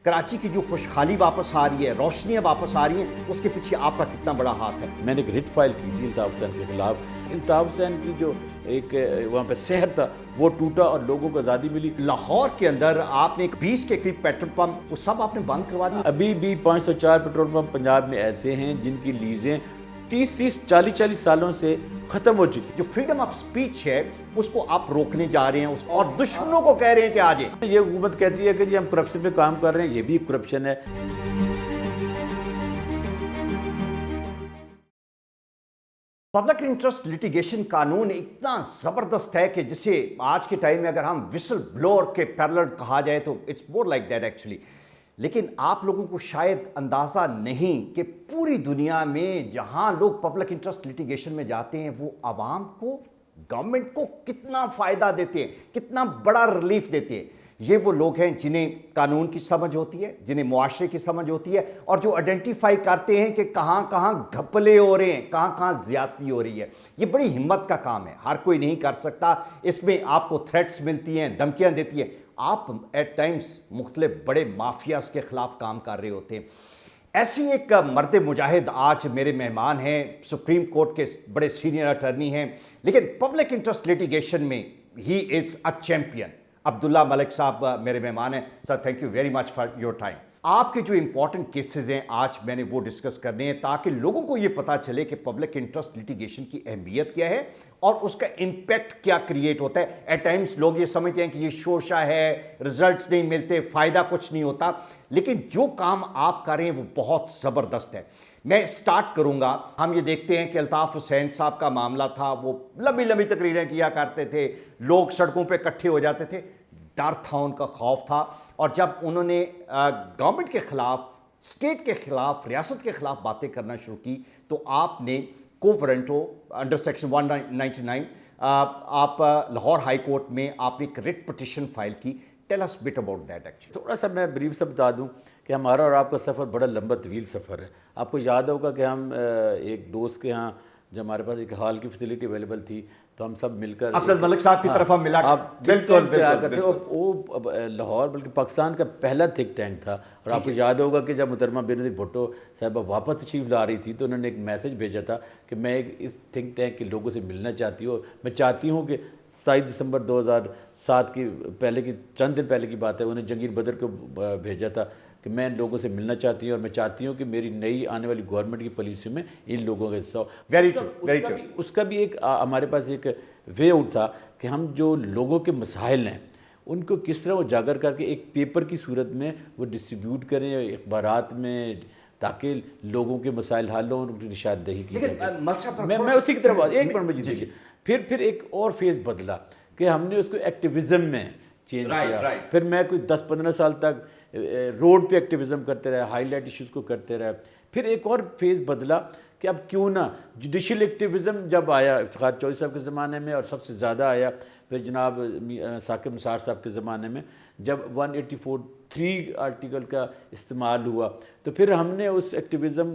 कराची की जो खुशहाली वापस आ रही है, रोशनियाँ वापस आ रही हैं, उसके पीछे आपका कितना बड़ा हाथ है? मैंने एक रिट फाइल की थी अल्ताफ़ हुसैन के ख़िलाफ़। अल्ताफ़ हुसैन की जो एक वहाँ पे शहर था वो टूटा और लोगों को आज़ादी मिली। लाहौर के अंदर आपने एक 20 के करीब पेट्रोल पंप वो सब आपने बंद करवा दिए। अभी भी 504 पेट्रोल पंप पंजाब में ऐसे हैं जिनकी लीज़ें 30-30, 40-40 सालों से ख़त्म हो चुकी। जो फ्रीडम ऑफ स्पीच है उसको आप रोकने जा रहे हैं और दुश्मनों को कह रहे हैं कि आ जाए। ये हुकूमत कहती है कि जी हम करप्शन पे काम कर रहे हैं, ये भी करप्शन है। पब्लिक इंटरेस्ट लिटिगेशन कानून इतना ज़बरदस्त है कि जिसे आज के टाइम में अगर हम विसल ब्लोअर के पैरेलल कहा जाए तो it's more like that actually. लेकिन आप लोगों को शायद अंदाज़ा नहीं कि पूरी दुनिया में जहां लोग पब्लिक इंटरेस्ट लिटिगेशन में जाते हैं वो आवाम को, गवर्नमेंट को कितना फ़ायदा देते हैं, कितना बड़ा रिलीफ देते हैं। ये वो लोग हैं जिन्हें कानून की समझ होती है, जिन्हें मुआशरे की समझ होती है और जो आइडेंटिफाई करते हैं कि कहाँ कहाँ घपले हो रहे हैं, कहाँ कहाँ ज़्यादती हो रही है। ये बड़ी हिम्मत का काम है, हर कोई नहीं कर सकता। इसमें आपको थ्रेट्स मिलती हैं, धमकियाँ देती हैं। आप एट टाइम्स मुख्तलिफ बड़े माफियाज के ख़िलाफ़ काम कर रहे होते हैं। ऐसी एक मर्द मुजाहिद आज मेरे मेहमान हैं, सुप्रीम कोर्ट के बड़े सीनियर अटर्नी हैं, लेकिन पब्लिक इंटरेस्ट लिटिगेशन में he is a champion. Abdullah Malik साहब मेरे मेहमान हैं। Sir thank you very much for your time. आपके जो इंपॉर्टेंट केसेस हैं आज मैंने वो डिस्कस करने हैं ताकि लोगों को ये पता चले कि पब्लिक इंटरेस्ट लिटिगेशन की अहमियत क्या है और उसका इम्पैक्ट क्या क्रिएट होता है। एट टाइम्स लोग ये समझते हैं कि ये शोशा है, रिजल्ट्स नहीं मिलते, फ़ायदा कुछ नहीं होता, लेकिन जो काम आप कर रहे हैं वो बहुत ज़बरदस्त है। मैं स्टार्ट करूंगा। हम ये देखते हैं कि अल्ताफ़ हुसैन साहब का मामला था, वो लंबी लंबी तकरीरें किया करते थे, लोग सड़कों पे इकट्ठे हो जाते थे, डर था, उनका खौफ था। और जब उन्होंने गवर्नमेंट के ख़िलाफ़, स्टेट के ख़िलाफ़, रियासत के ख़िलाफ़ बातें करना शुरू की तो आपने को वारंटो अंडर सेक्शन 199 आप लाहौर हाई कोर्ट में आपने एक रिट पिटिशन फाइल की। Tell us bit about that actually. थोड़ा सा मैं ब्रीफ से बता दूं कि हमारा और आपका सफ़र बड़ा लंबा तवील सफ़र है। आपको याद होगा कि हम एक दोस्त के यहाँ जब हमारे पास एक हॉल की फैसिलिटी अवेलेबल थी तो हम सब मिलकर अफजल मलिक साहब की तरफ हम मिला बिल्कुल करते। वो लाहौर बल्कि पाकिस्तान का पहला थिंक टैंक था। और आपको याद होगा कि जब मुहतरमा बेनज़ीर भुट्टो साहिबा वापस तशरीफ़ ला रही थी तो उन्होंने एक मैसेज भेजा था कि मैं इस थिंक टैंक के लोगों से मिलना चाहती हूँ। मैं चाहती हूँ कि 27 दिसंबर 2007 की पहले की चंद दिन पहले की बात है, उन्हें जंगीर बदर को भेजा था कि मैं इन लोगों से मिलना चाहती हूँ और मैं चाहती हूँ कि मेरी नई आने वाली गवर्नमेंट की पॉलिसी में इन लोगों का हिस्सा हो। Very true, very true. उसका भी एक हमारे पास एक वे आउट था कि हम जो लोगों के मसाइल हैं उनको किस तरह उजागर करके एक पेपर की सूरत में वो डिस्ट्रीब्यूट करें अखबारात में ताकि लोगों के मसाइल हल हों और उनकी निशानदेही की जाए। मैं उसी की तरफ एक मिनट में जीजिए। फिर एक और फेज़ बदला कि हमने उसको एक्टिविज़म में चेंज किया। फिर मैं कोई 10-15 साल तक रोड पे एक्टिविज़म करते रहे, हाईलाइट इश्यूज़ को करते रहे। फिर एक और फेज़ बदला कि अब क्यों ना जुडिशल एक्टिविज़म जब आया इफ्तिखार चौधरी साहब के ज़माने में और सबसे ज़्यादा आया फिर जनाब साकिब निसार साहब के ज़माने में जब 184(3) आर्टिकल का इस्तेमाल हुआ तो फिर हमने उस एक्टिविज़म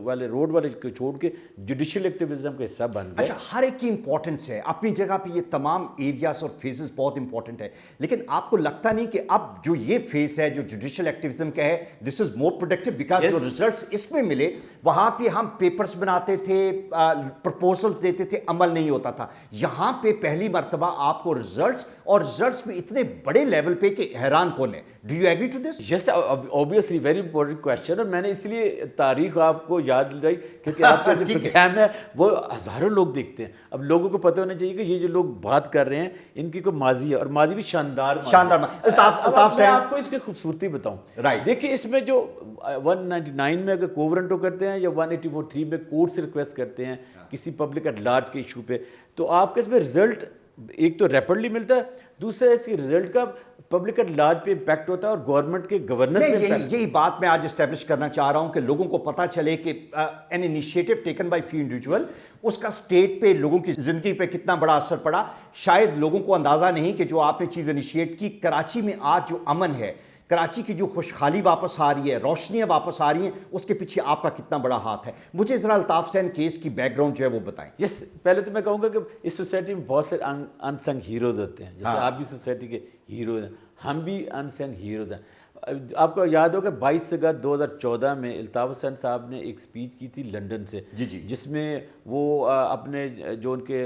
वाले रोड वाले को छोड़ के जुडिशल एक्टिविज़म का हिस्सा बन गए। अच्छा, हर एक की इंपॉर्टेंस है अपनी जगह पे, ये तमाम एरियाज और फेजेस बहुत इंपॉर्टेंट है, लेकिन आपको लगता नहीं कि अब जो ये फेज है जो जुडिशल एक्टिविज्म का है this is more productive because जो रिजल्ट्स इसमें मिले वहां पे हम पेपर्स बनाते थे, प्रपोजल्स देते थे, अमल नहीं होता था। यहां पे पहली मर्तबा आपको रिजल्ट्स और रिजल्ट्स में इतने बड़े लेवल पे कि हैरान कौन है। Do you agree to this? Yes, obviously very important question. और मैंने इसलिए तारीख आपको याद दिलाई क्योंकि आपका जो प्रोग्राम है वो हज़ारों लोग देखते हैं। अब लोगों को पता होना चाहिए कि ये जो लोग बात कर रहे हैं इनकी कोई माजी है और माजी भी शानदार। अल्ताफ मैं आपको इसकी खूबसूरती बताऊं। राइट, देखिए इसमें जो 199 में अगर कोवरेंटो करते हैं या 184(3) में कोर्ट से रिक्वेस्ट करते हैं किसी पब्लिक एट लार्ज के इशू पे तो आपके इसमें रिजल्ट एक तो रैपिडली मिलता है, दूसरा इसकी रिजल्ट का पब्लिक एट लार्ज पे इम्पैक्ट होता है और गवर्नमेंट के गवर्नेंस पे इम्पैक्ट। यही बात मैं आज एस्टेब्लिश करना चाह रहा हूं कि लोगों को पता चले कि an initiative taken by few individual उसका स्टेट पे लोगों की जिंदगी पे कितना बड़ा असर पड़ा। शायद लोगों को अंदाजा नहीं कि जो आपने चीज़ इनिशिएट की, कराची में आज जो अमन है, कराची की जो खुशहाली वापस आ रही है, रोशनियाँ वापस आ रही हैं, उसके पीछे आपका कितना बड़ा हाथ है। मुझे ज़रा अल्ताफ हुसैन केस की बैकग्राउंड जो है वो बताएं। यस, पहले तो मैं कहूँगा कि इस सोसाइटी में बहुत से अनसंग हीरोज़ होते हैं। जैसे आप भी सोसाइटी के हीरोज़ हैं, हम भी अनसंग हीरोज़ हैं। آپ کو یاد ہوگا 22 اگست 2014 میں الطاف حسین صاحب نے ایک سپیچ کی تھی لنڈن سے، جس میں وہ اپنے جو ان کے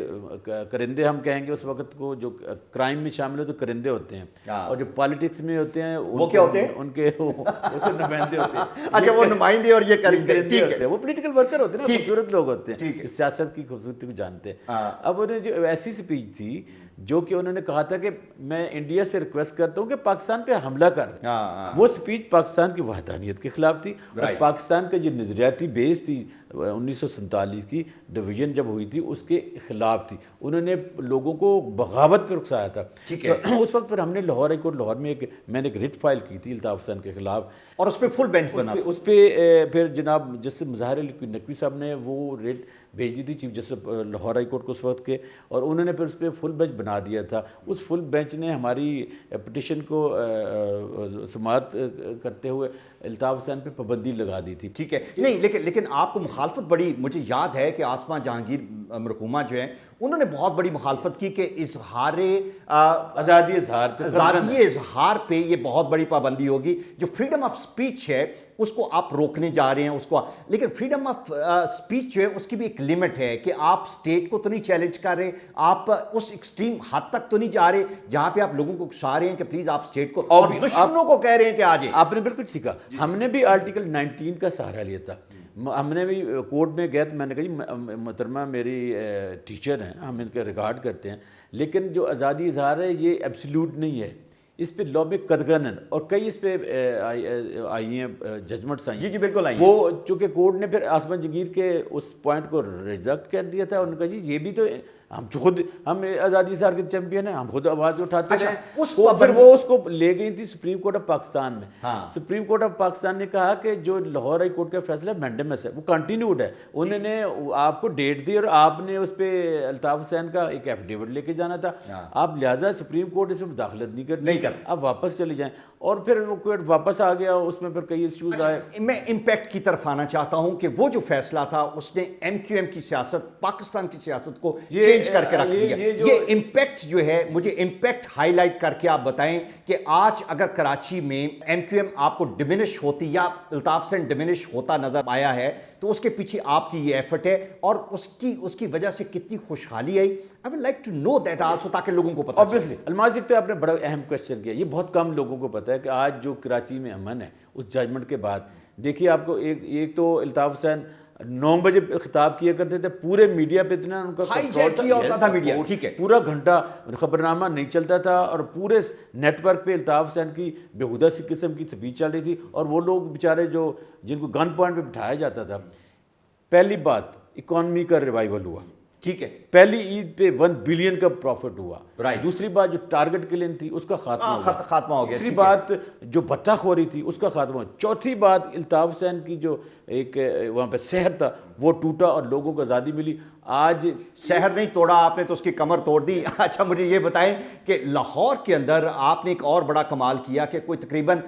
کرندے ہم کہیں گے اس وقت کو جو کرائم میں شامل ہو تو کرندے ہوتے ہیں، اور جو پالیٹکس میں ہوتے ہیں وہ کیا ہوتے ہیں؟ ان کے نمائندے ہوتے ہیں۔ اچھا وہ نمائندے اور یہ کرندے ہوتے ہیں، وہ پولیٹیکل ورکر ہوتے ہیں نا، خوبصورت لوگ ہوتے ہیں، سیاست کی خوبصورتی کو جانتے ہیں۔ اب انہیں جو ایسی سپیچ تھی جو کہ انہوں نے کہا تھا کہ میں انڈیا سے ریکویسٹ کرتا ہوں کہ پاکستان پہ حملہ کر دیں، وہ سپیچ پاکستان کی وحدانیت کے خلاف تھی، اور پاکستان کا جو نظریاتی بیس تھی 1947 کی ڈویژن جب ہوئی تھی اس کے خلاف تھی، انہوں نے لوگوں کو بغاوت پہ اکسایا تھا۔ تو اس وقت پھر ہم نے لاہور ہائی کورٹ لاہور میں میں نے ایک ریٹ فائل کی تھی الطاف حسین کے خلاف، اور اس پہ فل بینچ بنا تھا۔ اس پہ پھر جناب جسٹس مظاہر علی نقوی صاحب نے وہ ریٹ بھیج دی تھی chief justice Lahore high court کو اس وقت کے، اور انہوں نے پھر اس پہ فل بینچ بنا دیا تھا۔ اس فل بینچ نے ہماری پٹیشن کو سماعت کرتے ہوئے الطاف حسین پہ پابندی لگا دی تھی۔ ٹھیک ہے، نہیں لیکن آپ کو مخالفت بڑی، مجھے یاد ہے کہ آسماں جہانگیر مرحومہ جو ہیں انہوں نے بہت بڑی مخالفت کی کہ آزادی اظہار پہ یہ بہت بڑی پابندی ہوگی، جو فریڈم آف سپیچ ہے اس کو آپ روکنے جا رہے ہیں اس کو، لیکن فریڈم آف سپیچ جو ہے اس کی بھی ایک لیمٹ ہے کہ آپ سٹیٹ کو تو نہیں چیلنج کر رہے، آپ اس ایکسٹریم حد تک تو نہیں جا رہے جہاں پہ آپ لوگوں کو اکسا رہے ہیں کہ پلیز آپ سٹیٹ کو، اور دشمنوں کو کہہ رہے ہیں کہ آجے۔ آپ نے بالکل سیکھا، ہم نے بھی آرٹیکل 19 کا سہارا لیا تھا، ہم نے بھی کورٹ میں گئے تو میں نے کہا جی محترمہ میری ٹیچر ہیں، ہم ان کا ریکارڈ کرتے ہیں، لیکن جو آزادی اظہار ہے یہ ایبسلیوٹ نہیں ہے، اس پہ لا میں قدغن ہے، اور کئی اس پہ آئی ہیں ججمنٹس آئی ہیں۔ جی بالکل آئی ہیں۔ وہ چونکہ کورٹ نے پھر آسمان جہانگیر کے اس پوائنٹ کو ریجیکٹ کر دیا تھا، انہوں نے کہا جی یہ بھی تو ہم آزادی اظہار کے چیمپئن ہیں، ہم خود آواز اٹھاتے ہیں۔ پھر وہ اس کو لے گئی تھی سپریم کورٹ آف پاکستان میں، سپریم کورٹ آف پاکستان نے کہا کہ جو لاہور ہائی کورٹ کا فیصلہ مینڈیمس ہے، وہ کنٹینیوڈ ہے، انہوں نے آپ کو ڈیٹ دی اور آپ نے اس پہ الطاف حسین کا ایک ایفیڈیوٹ لے کے جانا تھا، آپ لہٰذا سپریم کورٹ اس میں مداخلت نہیں کرتی، آپ واپس چلے جائیں، اور پھر وہ کوئی واپس آ گیا، اس میں پھر کئی ایشوز آئے۔ میں امپیکٹ کی طرف آنا چاہتا ہوں کہ وہ جو فیصلہ تھا اس نے ایم کیو ایم کی سیاست، پاکستان کی سیاست کو چینج کر کے رکھ دیا۔ یہ امپیکٹ جو ہے، مجھے امپیکٹ ہائی لائٹ کر کے آپ بتائیں کہ آج اگر کراچی میں ایم کیو ایم آپ کو ڈیمینش ہوتی یا الطاف حسین ڈیمینش ہوتا نظر آیا ہے تو اس کے پیچھے آپ کی یہ ایفرٹ ہے، اور اس کی وجہ سے کتنی خوشحالی آئی، I would like to know that also تاکہ لوگوں کو پتہ چلے۔ Obviously الماس ایک تو آپ نے بڑا اہم کوشچن کیا، یہ بہت کم لوگوں کو پتہ ہے کہ آج جو کراچی میں امن ہے اس ججمنٹ کے بعد، دیکھیے آپ کو ایک تو الطاف حسین 9 بجے خطاب کیا کرتے تھے، پورے میڈیا پہ اتنا ان کا ہوتا تھا، میڈیا ٹھیک ہے پورا گھنٹہ خبرنامہ نہیں چلتا تھا، اور پورے نیٹ ورک پہ الطاف حسین کی بےہودہ سی قسم کی سپیچ چل رہی تھی، اور وہ لوگ بیچارے جو جن کو گن پوائنٹ پہ بٹھایا جاتا تھا۔ پہلی بات اکانومی کا ریوائول ہوا، ٹھیک ہے، پہلی عید پہ 1 بلین کا پروفٹ ہوا، دوسری بات جو ٹارگٹ کلنگ تھی اس کا خاتمہ ہو گیا، تیسری بات جو بھتہ خوری تھی اس کا خاتمہ ہو گیا، چوتھی بات الطاف حسین کی جو ایک وہاں پہ سحر تھا وہ ٹوٹا اور لوگوں کو آزادی ملی۔ آج سحر نہیں توڑا آپ نے تو اس کی کمر توڑ دی۔ اچھا مجھے یہ بتائیں کہ لاہور کے اندر آپ نے ایک اور بڑا کمال کیا کہ کوئی تقریباً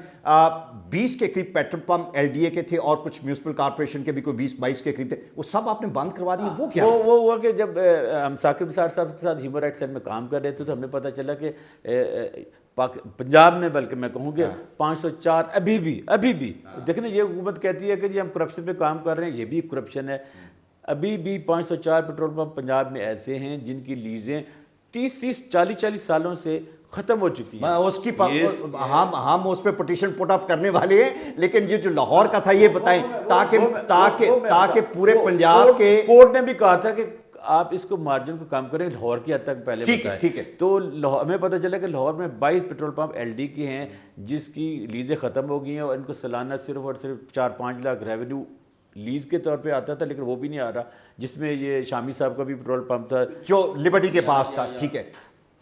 20 کے قریب petrol pump L D A کے تھے اور کچھ میونسپل کارپوریشن کے بھی کوئی 20-22 کے قریب تھے، وہ سب آپ نے بند کروا دیے، وہ کیا؟ وہ ہوا کہ جب ہم ثاقب نثار صاحب کے ساتھ ہیومن رائٹس سیل میں کام کر رہے تھے تو ہمیں پتہ چلا کہ پنجاب میں، بلکہ میں کہوں کہ 504 ابھی بھی دیکھیں نا، یہ حکومت کہتی ہے کہ جی ہم کرپشن پہ کام کر رہے ہیں، یہ بھی کرپشن ہے، ابھی بھی 504 پیٹرول پمپ پنجاب میں ایسے ہیں جن کی لیزیں 30 40 سالوں سے ختم ہو چکی ہیں۔ اس کی ہم اس پہ پٹیشن پٹ اپ کرنے والے ہیں، لیکن یہ جو لاہور کا تھا یہ بتائیں تاکہ پورے پنجاب کے کورٹ نے بھی کہا تھا کہ آپ اس کو مارجن کو کم کریں، لاہور کی حد تک پہلے بتائیں، ٹھیک ہے، تو ہمیں پتہ چلا کہ لاہور میں 22 پیٹرول پمپ ایل ڈی کے ہیں جس کی لیزیں ختم ہو گئی ہیں، اور ان کو سالانہ صرف اور صرف 4-5 لاکھ ریونیو لیز کے طور پہ آتا تھا، لیکن وہ بھی نہیں آ رہا، جس میں یہ شامی صاحب کا بھی پیٹرول پمپ تھا جو لبرٹی کے پاس تھا، ٹھیک ہے۔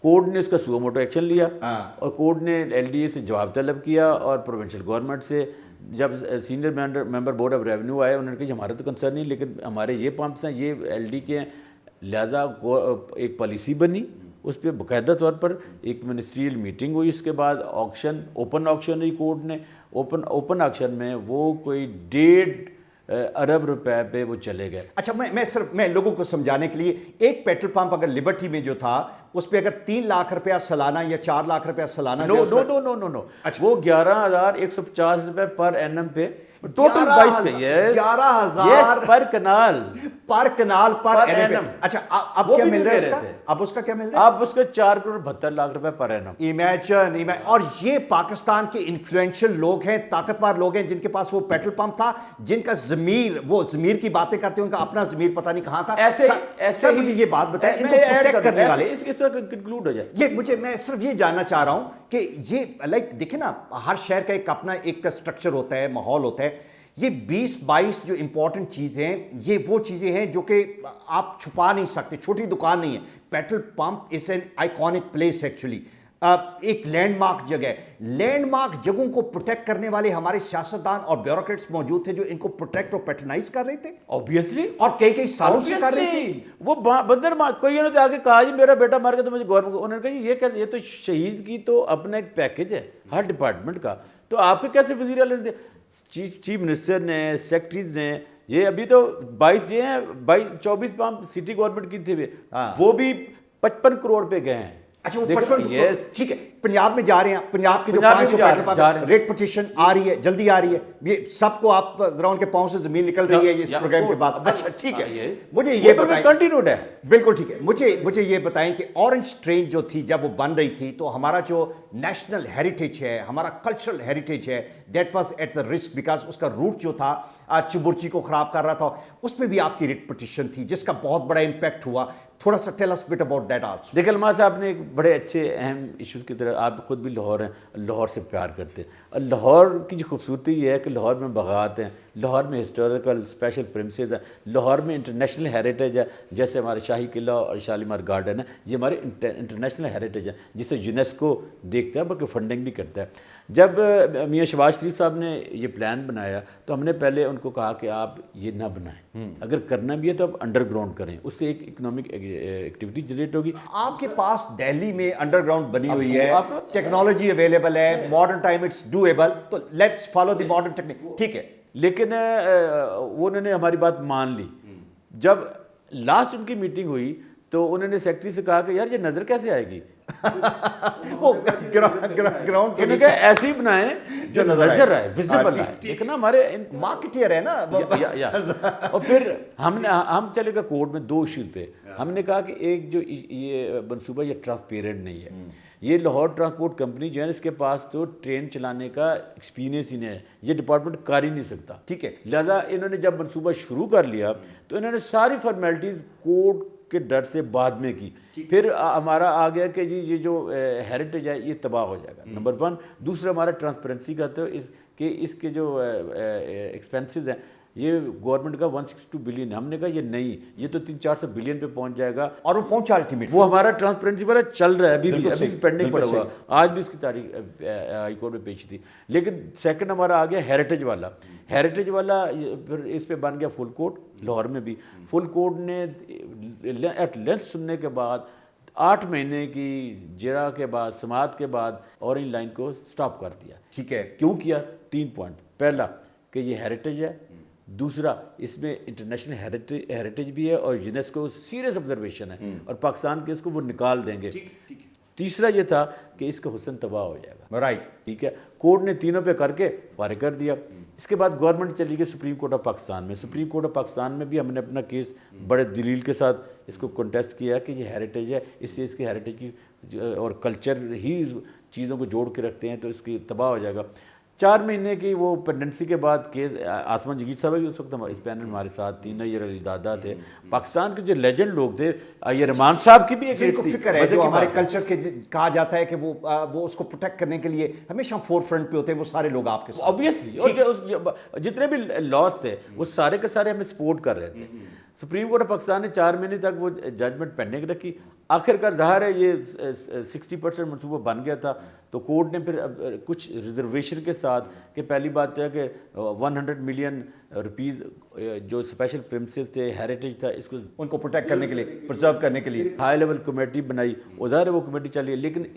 کورٹ نے اس کا سو موٹو ایکشن لیا، اور کورٹ نے ایل ڈی اے سے جواب طلب کیا، اور پروونشل گورنمنٹ سے جب senior member board of revenue آئے، انہوں نے کہا ہمارا تو کنسرن نہیں، لیکن ہمارے یہ پمپس ہیں، یہ ایل ڈی کے ہیں، لہٰذا ایک پالیسی بنی، اس پہ باقاعدہ طور پر ایک منسٹریل میٹنگ ہوئی، اس کے بعد آکشن، اوپن آکشن ہوئی، کورٹ نے اوپن آکشن میں وہ کوئی 1.5 ارب روپے پہ وہ چلے گئے۔ اچھا میں لوگوں کو سمجھانے کے لیے، ایک پیٹرول پمپ اگر لبرٹی میں جو تھا उस पे अगर 3 लाख रुपया सालाना या 4 लाख रुपया सालाना नो जो उसका- नो नो नो नो वो 11,150 रुपए पर एनम पे टोटल 22 का। यस 11,000 पर कनाल पर कनाल पर पर एनम। एनम। अच्छा अब वो क्या भी मिल नहीं रहा है दे उसका? रहे थे। अब उसका क्या मिल रहा है? अब उसके 4,72 लाख रुपए पर एनम। इमेजिन और ये पाकिस्तान के इन्फ्लुएंशियल लोग हैं, ताकतवर लोग हैं, जिनके पास वो पेट्रोल पंप था, जिनका ज़मीर, वो ज़मीर की बातें करते हैं, उनका अपना ज़मीर पता नहीं कहाँ था। ऐसे सर मुझे ये बात बताएं, इनको प्रोटेक्ट करने वाले, इस तरह कंक्लूड हो जाए। ये मुझे, मैं सिर्फ ये जानना चाह रहा हूं कि ये लाइक देखिए ना, हर शहर का एक अपना एक स्ट्रक्चर होता है, माहौल होता है। ये 20-22 जो इंपॉर्टेंट चीज़ें हैं, ये वो चीज़ें हैं जो कि आप छुपा नहीं सकते। छोटी दुकान नहीं है, petrol pump is an iconic place actually, एक लैंडमार्क जगह है। लैंडमार्क जगहों को प्रोटेक्ट करने वाले हमारे सियासतदान और ब्यूरोक्रेट्स मौजूद थे जो इनको प्रोटेक्ट और पैट्रनाइज कर रहे थे, ऑब्वियसली और कई सालों से कर रहे थे। वो बंदर मार, कोई ने तो आके कहा जी मेरा बेटा मार गया तो मुझे गवर्नमेंट, उन्होंने कहा जी ये कैसे, ये तो शहीद की तो अपना एक पैकेज है हर डिपार्टमेंट का, तो आपके कैसे वजीर आला ने, चीफ मिनिस्टर ने, सेक्रेटरीज ने, ये अभी तो 22 ये हैं, 24 पंप सिटी गवर्नमेंट की थे, वो भी 55 करोड़ पे गए हैं। अच्छा वो देखो, 55 yes, ठीक है, पंजाब में जा रहे हैं, पंजाब के जो पंजाब में 500 जा पेट्रोल रहे पंप हैं। रेट पिटीशन आ रही है, जल्दी आ रही है, ये सबको आप जरा उनके पांव से जमीन निकल रही है इस प्रोग्राम के बाद। अच्छा ठीक है, मुझे ये बताएं, कंटिन्यूड है, बिल्कुल ठीक है, मुझे ये बताएं कि ऑरेंज ट्रेन जो थी जब वो बन रही थी, तो हमारा जो नेशनल हेरिटेज है, हमारा कल्चरल हेरिटेज है, that was at the risk, because उसका रूट जो था चिबुरची को खराब कर रहा था। उसमें भी आपकी रिट पिटीशन थी जिसका बहुत बड़ा इंपैक्ट हुआ। थोड़ा सा tell us bit about that also. देखिए अलमा साहब ने एक बड़े अच्छे अहम इश्यूज़ की तरह, आप खुद भी लाहौर हैं, लाहौर से प्यार करते हैं, और लाहौर की जो खूबसूरती ये है कि लाहौर में बागात हैं, लाहौर में हिस्टोरिकल स्पेशल प्रिमिसेस हैं, लाहौर में इंटरनेशनल हेरिटेज है, जैसे हमारे शाही किला और शालीमार गार्डन है, ये हमारे इंटरनेशनल हेरिटेज है जिसे यूनेस्को देखता है बल्कि फंडिंग भी करता है। जब मियाँ शहबाज शरीफ साहब ने ये प्लान बनाया तो हमने पहले उनको कहा कि आप ये ना बनाएं, अगर करना भी है तो आप अंडरग्राउंड करें, उससे एक इकोनॉमिक एक्टिविटी जनरेट होगी। आपके पास दिल्ली में अंडरग्राउंड बनी हुई है, टेक्नोलॉजी अवेलेबल है, मॉडर्न टाइम इट्स डूएबल, तो let's follow the modern technique, ठीक है। लेकिन वो उन्होंने हमारी बात मान ली। जब लास्ट उनकी मीटिंग हुई तो उन्होंने सेक्रेटरी से कहा कि यार ये नज़र कैसे आएगी वो ग्राउंड उन्होंने कहा ऐसे ही बनाएं जो नजर आए, विजिबल आए। लेकिन हमारे मार्केटियर है ना या। और फिर हम चले गए कोर्ट में 2 इश्यूज पे। हमने कहा कि एक जो ये मनसूबा ये ट्रांसपेरेंट नहीं है, ये लाहौर ट्रांसपोर्ट कंपनी जो है इसके पास तो ट्रेन चलाने का एक्सपीरियंस ही नहीं है, ये डिपार्टमेंट कर ही नहीं सकता, ठीक है। लिहाजा इन्होंने जब मनसूबा शुरू कर लिया तो इन्होंने सारी फॉर्मेलिटीज़ कोर्ट के डर से बाद में की। फिर हमारा आ गया कि जी ये जो हेरिटेज है ये तबाह हो जाएगा, नंबर 1। दूसरा हमारा ट्रांसपेरेंसी का तो इसके जो एक्सपेंसेस हैं ये गवर्नमेंट का 162 बिलियन है। हमने कहा ये नहीं, ये तो 300-400 बिलियन पे पहुंच जाएगा, और वो पहुंचा अल्टीमेट। वो हमारा ट्रांसपेरेंसी वाला चल रहा है, अभी भी पेंडिंग पड़ा हुआ, आज भी इसकी तारीख हाई कोर्ट में पेश थी। लेकिन सेकंड हमारा आ गया हेरिटेज वाला। हेरिटेज वाला फिर इस पे बन गया फुल कोर्ट। लाहौर में भी फुल कोर्ट ने एट लेंथ सुनने के बाद 8 महीने की जिरा के बाद, समाअत के बाद ऑरेंज लाइन को स्टॉप कर दिया। ठीक है, क्यों किया? 3 पॉइंट। पहला कि ये हेरिटेज है, दूसरा इसमें इंटरनेशनल हेरिटेज भी है और यूनेस्को सीरियस ऑब्जर्वेशन है और पाकिस्तान के इसको वो निकाल देंगे। तीसरा ये था कि इसका हुस्न तबाह हो जाएगा, राइट, ठीक है। कोर्ट ने तीनों पे करके पारित कर दिया। इसके बाद गवर्नमेंट चली गई सुप्रीम कोर्ट ऑफ पाकिस्तान में। सुप्रीम कोर्ट ऑफ पाकिस्तान में भी हमने अपना केस बड़े दलील के साथ इसको कंटेस्ट किया कि ये हेरिटेज है, इससे इसके हेरिटेज की और कल्चर ही चीज़ों को जोड़ के रखते हैं तो इसकी तबाह हो जाएगा। 4 महीने की वो पेंडेंसी के बाद केस, आसमान जगीर साहब भी उस वक्त इस पैनल हमारे साथ, 3 अय्यर अली दादा थे, पाकिस्तान के जो लेजेंड लोग थे, अय्यर रहमान साहब की भी एक जिनको फिक्र है, जो हमारे कल्चर के कहा जाता है कि वो उसको प्रोटेक्ट करने के लिए हमेशा फोर फ्रंट पे होते हैं, वो सारे लोग आपके साथ ऑब्वियसली। और जितने भी लॉज थे वो सारे के सारे हमें सपोर्ट कर रहे थे। सुप्रीम कोर्ट ऑफ पाकिस्तान ने 4 महीने तक वो जजमेंट पेंडिंग रखी। आखिरकार ज़ाहिर है ये 60% मनसूबा बन गया था, तो कोर्ट ने फिर कुछ रिजर्वेशन के साथ कि पहली बात तो है कि 100 मिलियन रुपीज़ जो स्पेशल प्रिमिसेस थे, हेरिटेज था, इसको उनको प्रोटेक्ट करने के लिए, प्रिजर्व करने के लिए हाई लेवल कमेटी बनाई। ज़ाहिर है वो कमेटी चली, लेकिन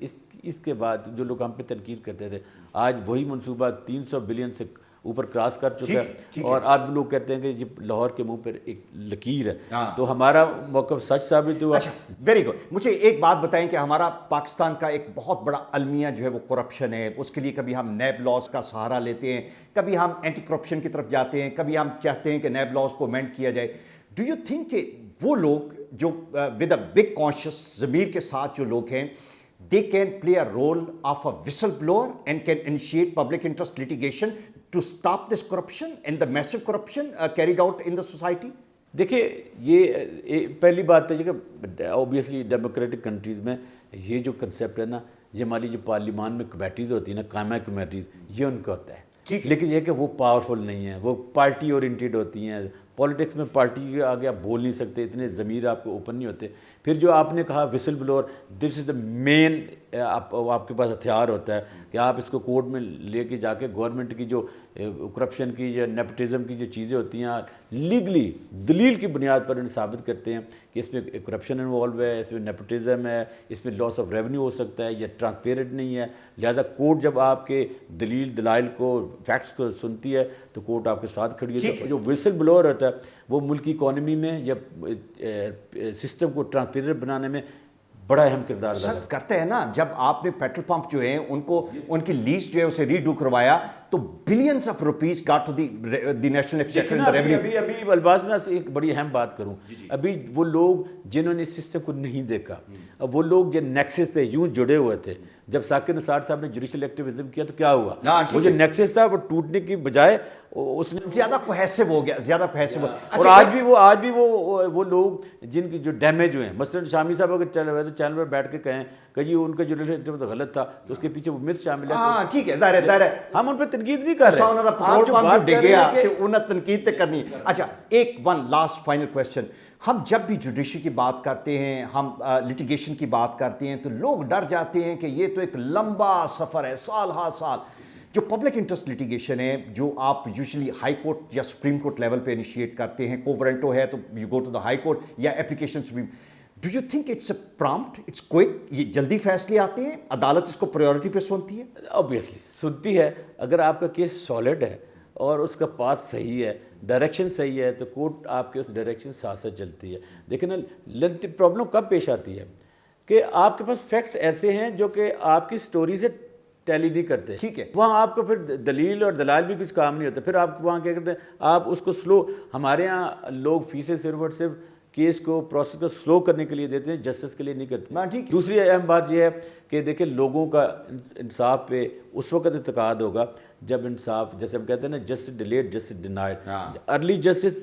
इसके बाद जो लोग हम पे तनकीद करते थे, आज वही मनसूबा 300 बिलियन से اوپر کراس کر چکا ہے اور آپ لوگ کہتے ہیں کہ یہ لاہور کے منہ پر ایک لکیر ہے، تو ہمارا موقف سچ ثابت ہوا۔ اچھا ویری گڈ، مجھے ایک بات بتائیں کہ ہمارا پاکستان کا ایک بہت بڑا المیہ جو ہے وہ کرپشن ہے، اس کے لیے کبھی ہم نیب لاز کا سہارا لیتے ہیں، کبھی ہم اینٹی کرپشن کی طرف جاتے ہیں، کبھی ہم چاہتے ہیں کہ نیب لاز کو امینڈ کیا جائے۔ ڈو یو تھنک کہ وہ لوگ جو ود اے بگ کانشیس ضمیر کے ساتھ جو لوگ ہیں they can play a role of a whistleblower and can initiate public interest litigation to stop this corruption and the massive corruption carried out in the society? دیکھیے یہ پہلی بات تو یہ کہ اوبیسلی ڈیموکریٹک کنٹریز میں یہ جو کنسیپٹ ہے نا، یہ ہماری جو پارلیمان میں کمیٹیز ہوتی ہیں نا، قائمہ کمیٹیز، یہ ان کا ہوتا ہے، لیکن یہ کہ وہ پاورفل نہیں ہیں، وہ پارٹی اورینٹیڈ ہوتی ہیں۔ پولیٹکس میں پارٹی کے آگے آپ بول نہیں سکتے، اتنے ضمیر آپ کو اوپن نہیں ہوتے۔ پھر جو آپ نے کہا وسل بلور، دس از دا مین، آپ کے پاس ہتھیار ہوتا ہے کہ آپ اس کو کورٹ میں لے کے جا کے گورنمنٹ کی جو کرپشن کی یا نیپوٹزم کی جو چیزیں ہوتی ہیں لیگلی دلیل کی بنیاد پر انہیں ثابت کرتے ہیں کہ اس میں کرپشن انوالو ہے، اس میں نیپوٹزم ہے، اس میں لاس آف ریونیو ہو سکتا ہے، یا ٹرانسپیرنٹ نہیں ہے۔ لہذا کورٹ جب آپ کے دلائل کو، فیکٹس کو سنتی ہے تو کورٹ آپ کے ساتھ کھڑی ہے۔ جو وسل بلور ہوتا ہے وہ ملکی اکانومی میں یا سسٹم کو ٹرانسپیرنٹ بنانے میں بڑا اہم کردار ادا کرتے ہیں نا۔ جب آپ نے پیٹرول پمپ جو ہیں ان کو ان کی لیز جو ہے اسے ریڈو کروایا تو balance of rupees got to the national exchequer. ابھی الباز میں ایک بڑی اہم بات کروں، ابھی وہ لوگ جنہوں نے اس سسٹم کو نہیں دیکھا، وہ لوگ جو نیکسس تھے، یوں جڑے ہوئے تھے، جب ذاکر نثار صاحب نے جوڈیشل ایکٹیویزم کیا تو کیا ہوا؟ وہ جو نیکسس تھا وہ ٹوٹنے کی بجائے اس نے زیادہ کوہیسو ہو گیا، زیادہ کوہیسو۔ اور آج بھی وہ لوگ جن کی جو ڈیمیج ہوئے ہیں، مثلا شامی صاحب اگر چینل پر بیٹھ کے کہیں کہ جی ان کا جو ریلیشن غلط تھا تو اس کے پیچھے وہ مس شامل ہے، ہاں ٹھیک ہے، ظاہر ہے ہم ان پہ تنقید نہیں کر رہے، آپ جو بات کر رہے ہیں کہ انہیں تنقید تے کرنی ہے۔ اچھا ایک ون لاسٹ فائنل کویسچن، ہم جب بھی جوڈیشری کی بات کرتے ہیں، ہم لٹیگیشن کی بات کرتے ہیں تو لوگ ڈر جاتے ہیں کہ یہ تو ایک لمبا سفر ہے، سال ہا سال۔ جو پبلک انٹرسٹ لٹیگیشن ہے جو آپ یوزلی ہائی کورٹ یا سپریم کورٹ لیول پہ انیشیٹ کرتے ہیں، کوورنٹو ہے تو you go to the high court یا application supreme, do you think it's a prompt, it's quick, یہ جلدی فیصلے آتے ہیں، عدالت اس کو پریورٹی پہ سنتی ہے؟ اوبیسلی سنتی ہے، اگر آپ کا کیس سالڈ ہے اور اس کا پاتھ صحیح ہے، ڈائریکشن صحیح ہے تو کورٹ آپ کے اس ڈائریکشن ساتھ ساتھ چلتی ہے۔ لیکن پرابلم کب پیش آتی ہے کہ آپ کے پاس فیکٹس ایسے ہیں جو کہ آپ کی سٹوری سے ٹیلی نہیں کرتے، ٹھیک ہے، وہاں آپ کو پھر دلیل اور دلائل بھی کچھ کام نہیں ہوتا، پھر آپ وہاں کیا کرتے ہیں، آپ اس کو سلو، ہمارے ہاں لوگ فیسیں صرف اور صرف کیس کو، پروسیس کو سلو کرنے کے لیے دیتے ہیں، جسٹس کے لیے نہیں کرتے۔ دوسری اہم بات یہ ہے کہ دیکھیں لوگوں کا انصاف پہ اس وقت اعتقاد ہوگا جب انصاف، جیسے ہم کہتے ہیں نا justice delayed justice denied, early justice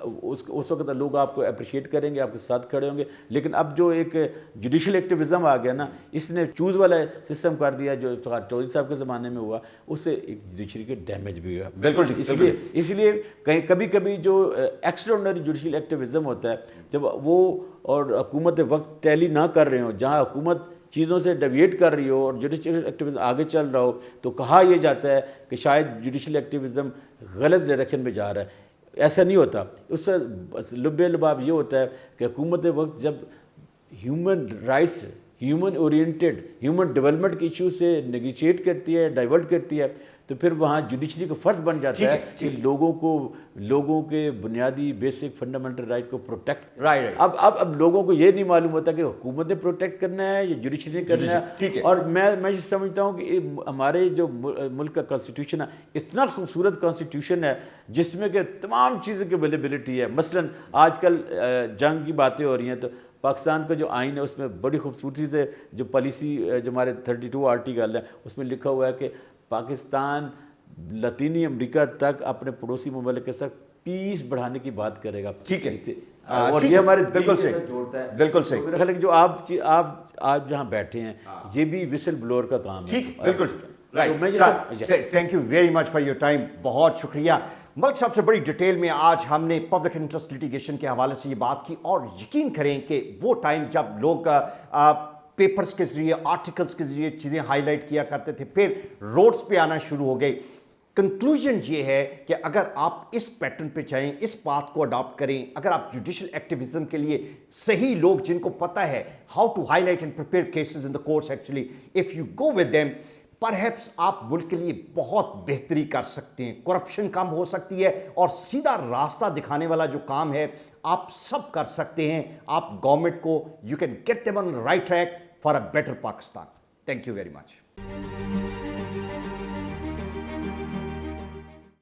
اس وقت لوگ آپ کو اپریشیٹ کریں گے، آپ کے ساتھ کھڑے ہوں گے۔ لیکن اب جو ایک جوڈیشل ایکٹیویزم آ گیا نا، اس نے چوز والا سسٹم کر دیا جو چودھری صاحب کے زمانے میں ہوا، اس سے جوڈیشری کے ڈیمیج بھی ہوا۔ بالکل، اس لیے کبھی کبھی جو ایکسٹراڈنری جوڈیشل ایکٹیویزم ہوتا ہے، جب وہ اور حکومت وقت ٹیلی نہ کر رہے ہوں، جہاں حکومت چیزوں سے ڈیویٹ کر رہی ہو اور جوڈیشل ایکٹیویزم آگے چل رہا ہو، تو کہا یہ جاتا ہے کہ شاید جوڈیشل ایکٹیویزم غلط ڈائریکشن میں جا رہا ہے۔ ایسا نہیں ہوتا، اس سے لب لباب یہ ہوتا ہے کہ حکومت وقت جب human rights, human oriented, human development کے ایشو سے نیگوشیٹ کرتی ہے، ڈائیورٹ کرتی ہے، تو پھر وہاں جوڈیشری کا فرض بن جاتا ہے کہ لوگوں کے بنیادی بیسک فنڈامنٹل رائٹ کو پروٹیکٹ۔ اب لوگوں کو یہ نہیں معلوم ہوتا کہ حکومت نے پروٹیکٹ کرنا ہے یا جوڈیشری نے کرنا ہے۔ اور میں یہ سمجھتا ہوں کہ ہمارے جو ملک کا کانسٹیٹیوشن ہے اتنا خوبصورت کانسٹیٹیوشن ہے جس میں کہ تمام چیزوں کی اویلیبلٹی ہے۔ مثلا آج کل جنگ کی باتیں ہو رہی ہیں تو پاکستان کا جو آئین ہے اس میں بڑی خوبصورتی سے جو پالیسی، جو ہمارے 32 آرٹیکل ہے اس میں لکھا ہوا ہے کہ پاکستان لاطینی امریکہ تک اپنے پڑوسی ممالک کے ساتھ پیس بڑھانے کی بات کرے گا۔ ٹھیک ہے، اور یہ ہمارے بالکل صحیح جوڑتا ہے، بالکل صحیح۔ میرا خیال ہے کہ جو آپ جہاں بیٹھے ہیں یہ بھی وسل بلور کا کام ہے۔ ٹھیک، بالکل، thank you very much for your time, بہت شکریہ۔ ملک صاحب سے بڑی ڈیٹیل میں آج ہم نے پبلک انٹرسٹ لٹیگیشن کے حوالے سے یہ بات کی، اور یقین کریں کہ وہ ٹائم جب لوگ پیپرز کے ذریعے، آرٹیکلز کے ذریعے چیزیں ہائی لائٹ کیا کرتے تھے، پھر روڈز پہ آنا شروع ہو گئی۔ کنکلوژن یہ ہے کہ اگر آپ اس پیٹرن پہ چاہیں، اس بات کو اڈاپٹ کریں، اگر آپ جوڈیشل ایکٹیویزم کے لیے صحیح لوگ جن کو پتہ ہے how to highlight and prepare cases in the courts, actually if you go with them, perhaps आप मुल्क के लिए बहुत बेहतरी कर सकते हैं, करप्शन कम हो सकती है और सीधा रास्ता दिखाने वाला जो काम है आप सब कर सकते हैं. आप गवर्नमेंट को you can get them on right track for a better Pakistan. Thank you very much.